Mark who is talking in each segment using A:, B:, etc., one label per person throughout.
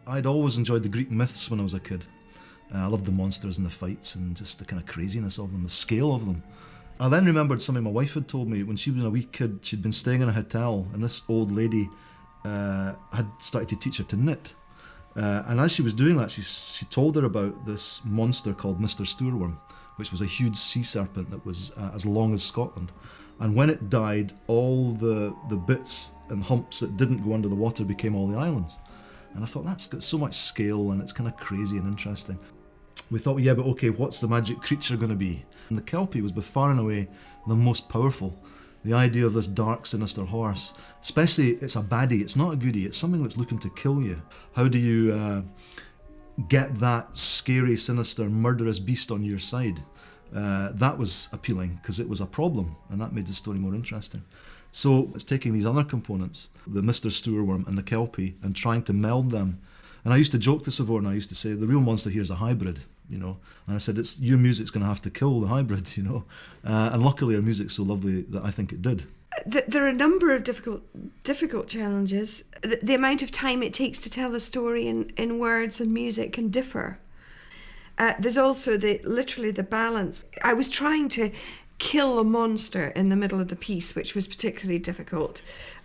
A: I'd always enjoyed the Greek myths when I was a kid. I loved the monsters and the fights and just the kind of craziness of them, the scale of them. I then remembered something my wife had told me when she was a wee kid. She'd been staying in a hotel and this old lady had started to teach her to knit. And as she was doing that, she told her about this monster called MisterStourworm, which was a huge sea serpent that was as long as Scotland. And when it died, all the bits and humps that didn't go under the water became all the islands. And I thought, that's got so much scale and it's kind of crazy and interesting. We thought, yeah, but okay, what's the magic creature going to be? And the Kelpie was by far and away the most powerful. The idea of this dark, sinister horse, especially it's a baddie, it's not a goodie, it's something that's looking to kill you. How do you get that scary, sinister, murderous beast on your side? That was appealing because it was a problem and that made the story more interesting. So it's taking these other components, the MisterStourworm and the Kelpie, and trying to meld them. And I used to joke to Savourna, I used to say, the real monster here is a hybrid, you know. And I said, your music's going to have to kill the hybrid, you know. And luckily our music's so lovely that I think it did.
B: There are a number of difficult challenges. The amount of time it takes to tell a story in words and music can differ. There's also literally the balance. I was trying to kill a monster in the middle of the piece, which was particularly difficult.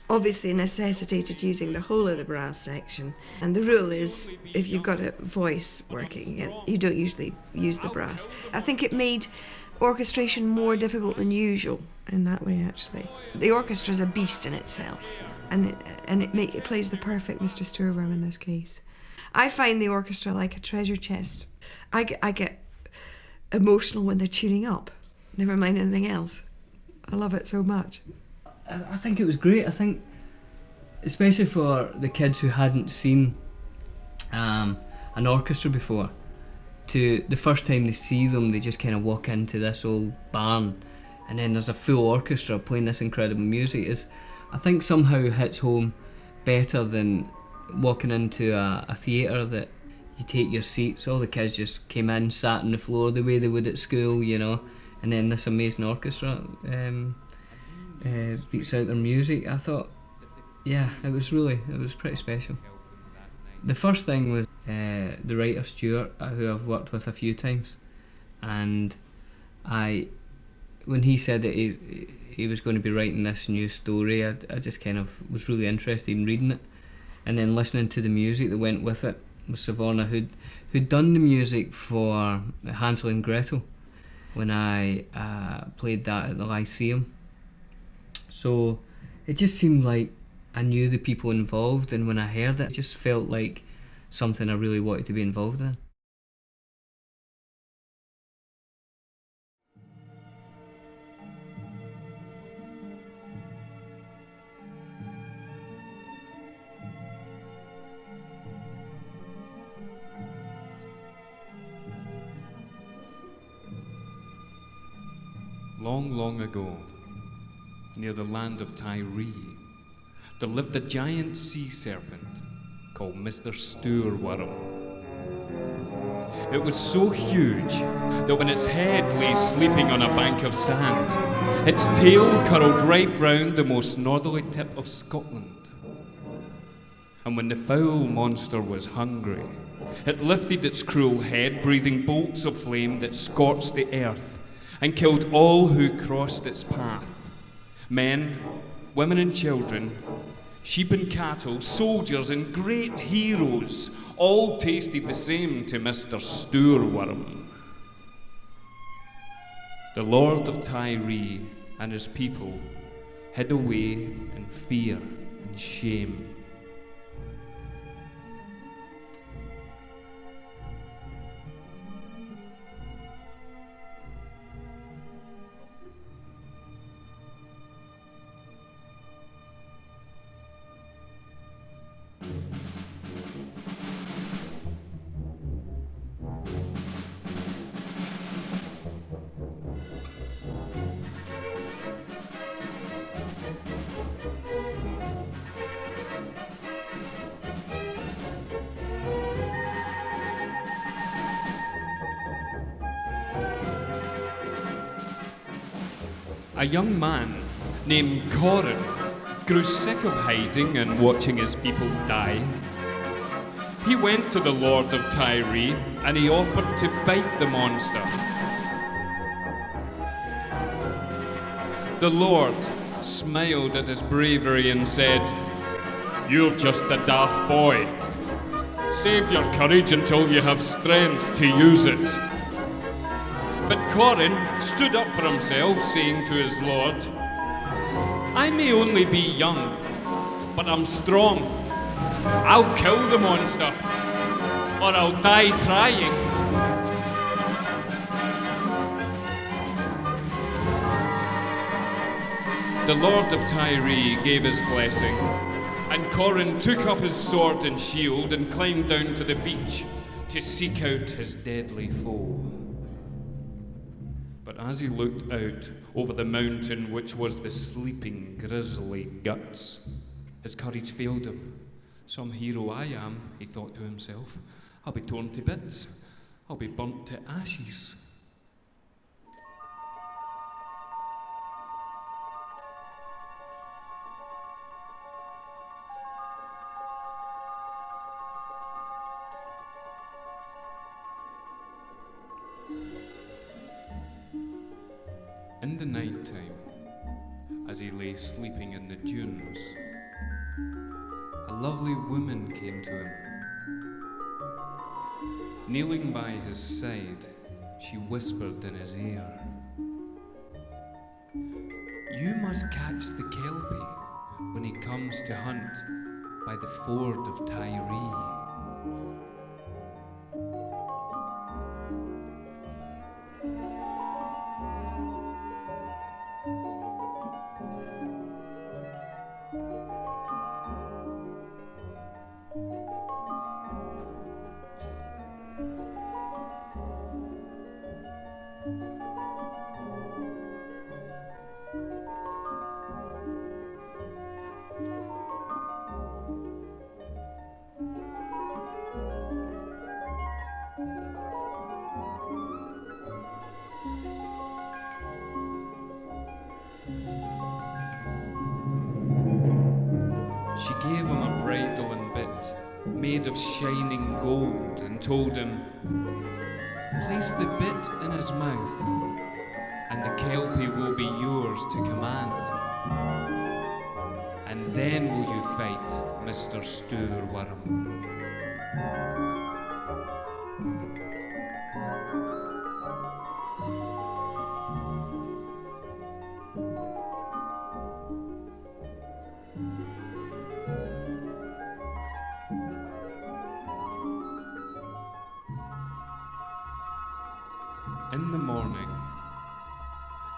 B: Obviously necessitated using the whole of the brass section. And the rule is, if you've got a voice working, you don't usually use the brass. I think it made orchestration more difficult than usual in that way, actually. The orchestra's a beast in itself, and it plays the perfect MisterStourworm in this case. I find the orchestra like a treasure chest. I get emotional when they're tuning up, never mind anything else. I love it so much.
C: I think it was great. I think, especially for the kids who hadn't seen an orchestra before, the first time they see them, they just kind of walk into this old barn, and then there's a full orchestra playing this incredible music. I think somehow hits home better than walking into a theatre that you take your seats. All the kids just came in, sat on the floor the way they would at school, you know, and then this amazing orchestra beats out their music. I thought, yeah, it was pretty special. The first thing was the writer Stuart, who I've worked with a few times, and when he said that he was going to be writing this new story, I just kind of was really interested in reading it, and then listening to the music that went with it was Savourna, who'd done the music for Hansel and Gretel when I played that at the Lyceum. So it just seemed like I knew the people involved, and when I heard it just felt like something I really wanted to be involved in.
D: Long, long ago, near the land of Tyree, there lived a giant sea serpent called MisterStourworm. It was so huge that when its head lay sleeping on a bank of sand, its tail curled right round the most northerly tip of Scotland. And when the foul monster was hungry, it lifted its cruel head, breathing bolts of flame that scorched the earth and killed all who crossed its path. Men, women and children, sheep and cattle, soldiers and great heroes, all tasted the same to MisterStourworm. The Lord of Tyree and his people hid away in fear and shame. A young man named Corin grew sick of hiding and watching his people die. He went to the Lord of Tyre and he offered to fight the monster. The Lord smiled at his bravery and said, "You're just a daft boy. Save your courage until you have strength to use it." But Corin stood up for himself, saying to his Lord, "I may only be young, but I'm strong. I'll kill the monster, or I'll die trying." The Lord of Tyre gave his blessing, and Corin took up his sword and shield and climbed down to the beach to seek out his deadly foe. But as he looked out over the mountain which was the sleeping grisly guts, his courage failed him. "Some hero I am," he thought to himself. "I'll be torn to bits. I'll be burnt to ashes." In the night time, as he lay sleeping in the dunes, a lovely woman came to him. Kneeling by his side, she whispered in his ear, "You must catch the kelpie when he comes to hunt by the ford of Tyre." She gave him a bridle and bit made of shining gold and told him, "Place the bit in his mouth and the kelpie will be yours to command. And then will you fight MisterStourworm." In the morning,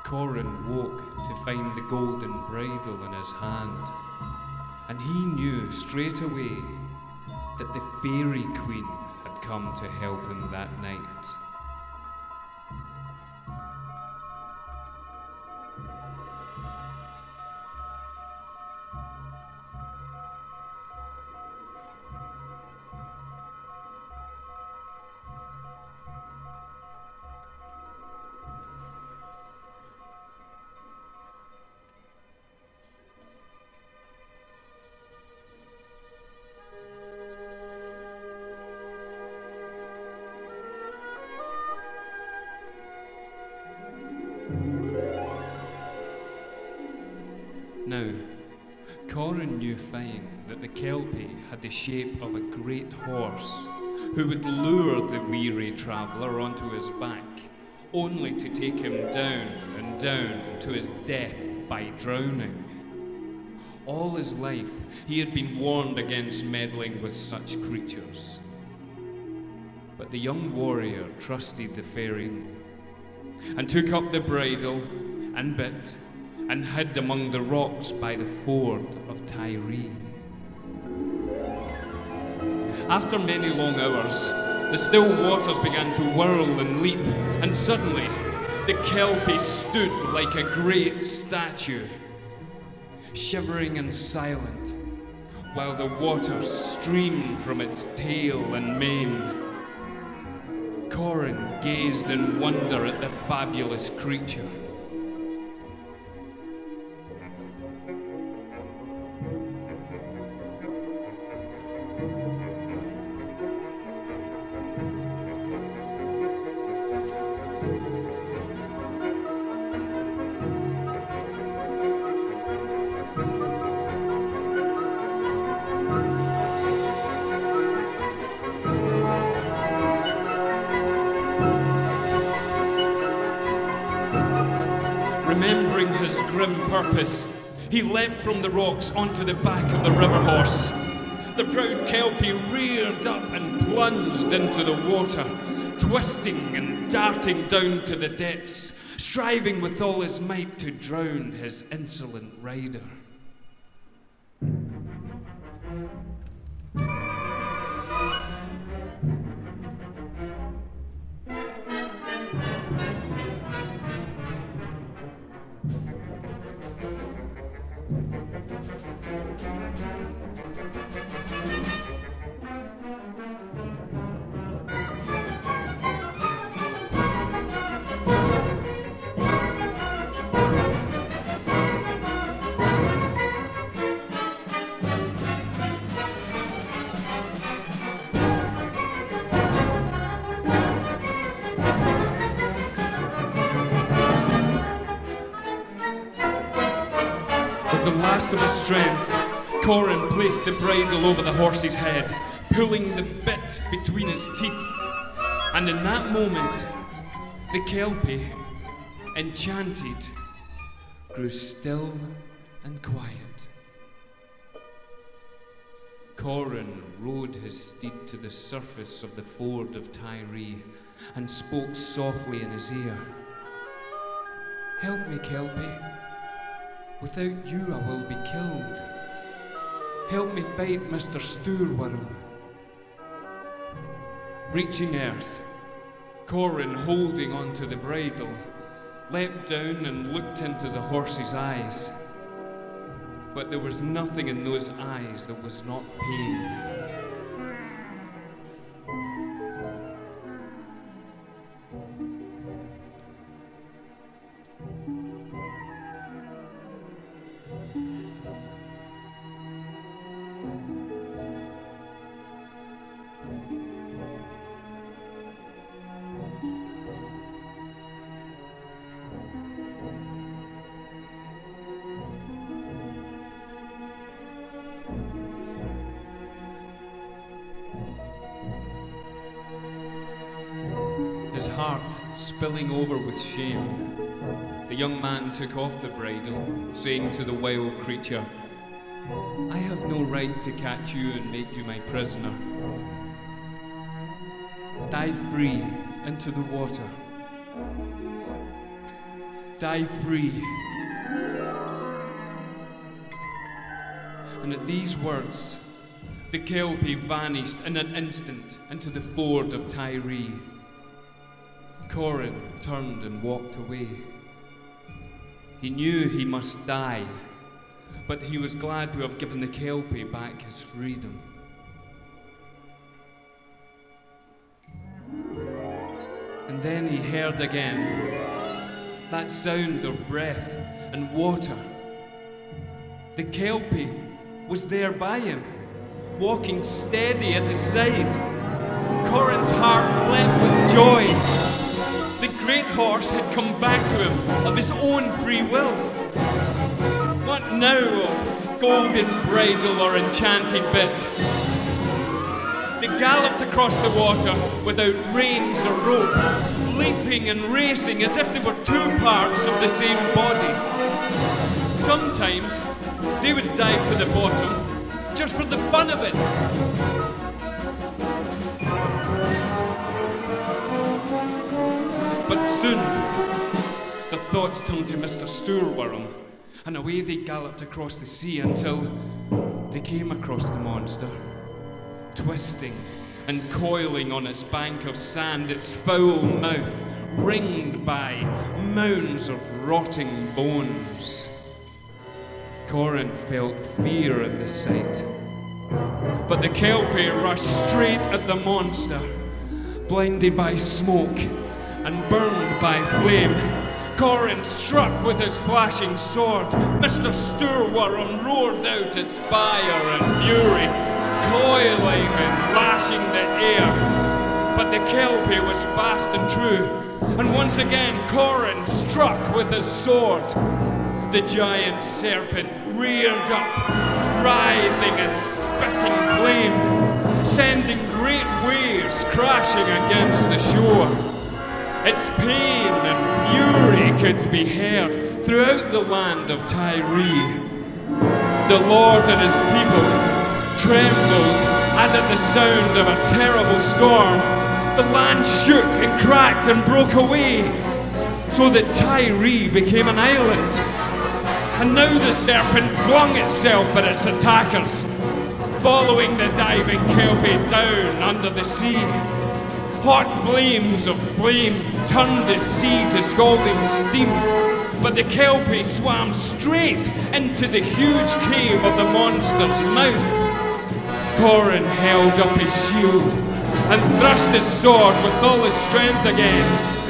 D: Corin woke to find the golden bridle in his hand, and he knew straight away that the Fairy Queen had come to help him that night. Now, Corin knew fine that the kelpie had the shape of a great horse who would lure the weary traveller onto his back, only to take him down and down to his death by drowning. All his life he had been warned against meddling with such creatures. But the young warrior trusted the fairy and took up the bridle and bit and hid among the rocks by the ford of Tyre. After many long hours, the still waters began to whirl and leap, and suddenly the kelpie stood like a great statue, shivering and silent, while the waters streamed from its tail and mane. Corin gazed in wonder at the fabulous creature. grim purpose, he leapt from the rocks onto the back of the river horse. The proud Kelpie reared up and plunged into the water, twisting and darting down to the depths, striving with all his might to drown his insolent rider. With the last of his strength, Corin placed the bridle over the horse's head, pulling the bit between his teeth. And in that moment, the Kelpie, enchanted, grew still and quiet. Corin rode his steed to the surface of the ford of Tyree and spoke softly in his ear. "Help me, Kelpie. Without you I will be killed. Help me fight MisterStourworm." Reaching earth, Corin, holding onto the bridle, leapt down and looked into the horse's eyes. But there was nothing in those eyes that was not pain. His heart spilling over with shame, the young man took off the bridle, saying to the wild creature, "I have no right to catch you and make you my prisoner. Dive free into the water. Dive free." And at these words, the Kelpie vanished in an instant into the ford of Tyree. Corin turned and walked away. He knew he must die, but he was glad to have given the Kelpie back his freedom. And then he heard again that sound of breath and water. The Kelpie was there by him, walking steady at his side. Corin's heart leapt with joy. The great horse had come back to him of his own free will. What now of golden bridle or enchanted bit? They galloped across the water without reins or rope, leaping and racing as if they were two parts of the same body. Sometimes they would dive to the bottom just for the fun of it. But soon, the thoughts turned to MisterStourworm, and away they galloped across the sea until they came across the monster, twisting and coiling on its bank of sand, its foul mouth ringed by mounds of rotting bones. Corin felt fear at the sight, but the Kelpie rushed straight at the monster, blinded by smoke and burned by flame. Corin struck with his flashing sword. MisterStourworm roared out its fire and fury, coiling and lashing the air. But the Kelpie was fast and true, and once again Corin struck with his sword. The giant serpent reared up, writhing and spitting flame, sending great waves crashing against the shore. Its pain and fury could be heard throughout the land of Tyree. The Lord and his people trembled as at the sound of a terrible storm. The land shook and cracked and broke away, so that Tyree became an island. And now the serpent flung itself at its attackers, following the diving Kelpie down under the sea. Hot flames of flame turned the sea to scalding steam, but the Kelpie swam straight into the huge cave of the monster's mouth. Corin held up his shield and thrust his sword with all his strength again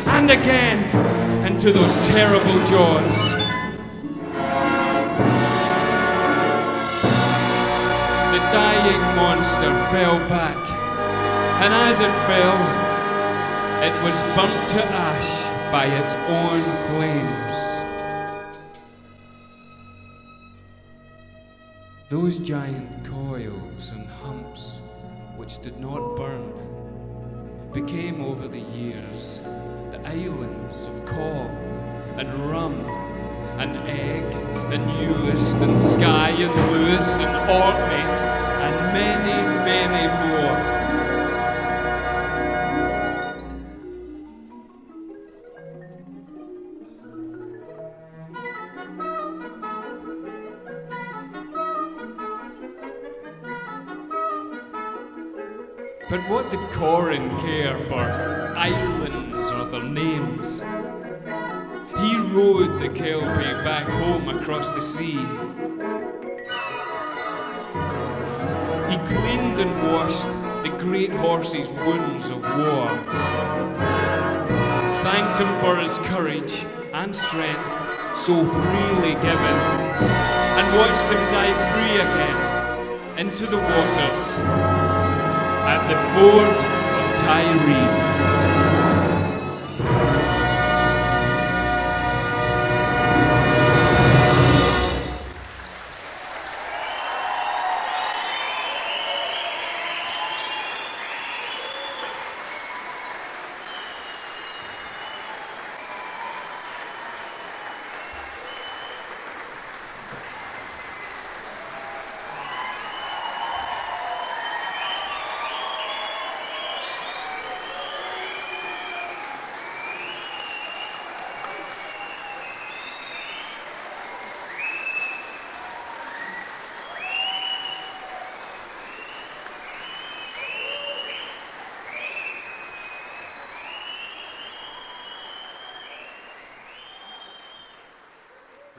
D: and again into those terrible jaws. The dying monster fell back, and as it fell, it was burnt to ash by its own flames. Those giant coils and humps which did not burn became over the years the islands of Coll and Rum and Egg and Eust and Skye and Lewis and Orkney and many, many more. But what did Corin care for islands or their names? He rowed the Kelpie back home across the sea. He cleaned and washed the great horse's wounds of war, thanked him for his courage and strength so freely given, and watched him dive free again into the waters at the ford of Tyree.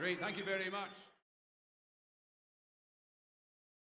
E: Great, thank you very much.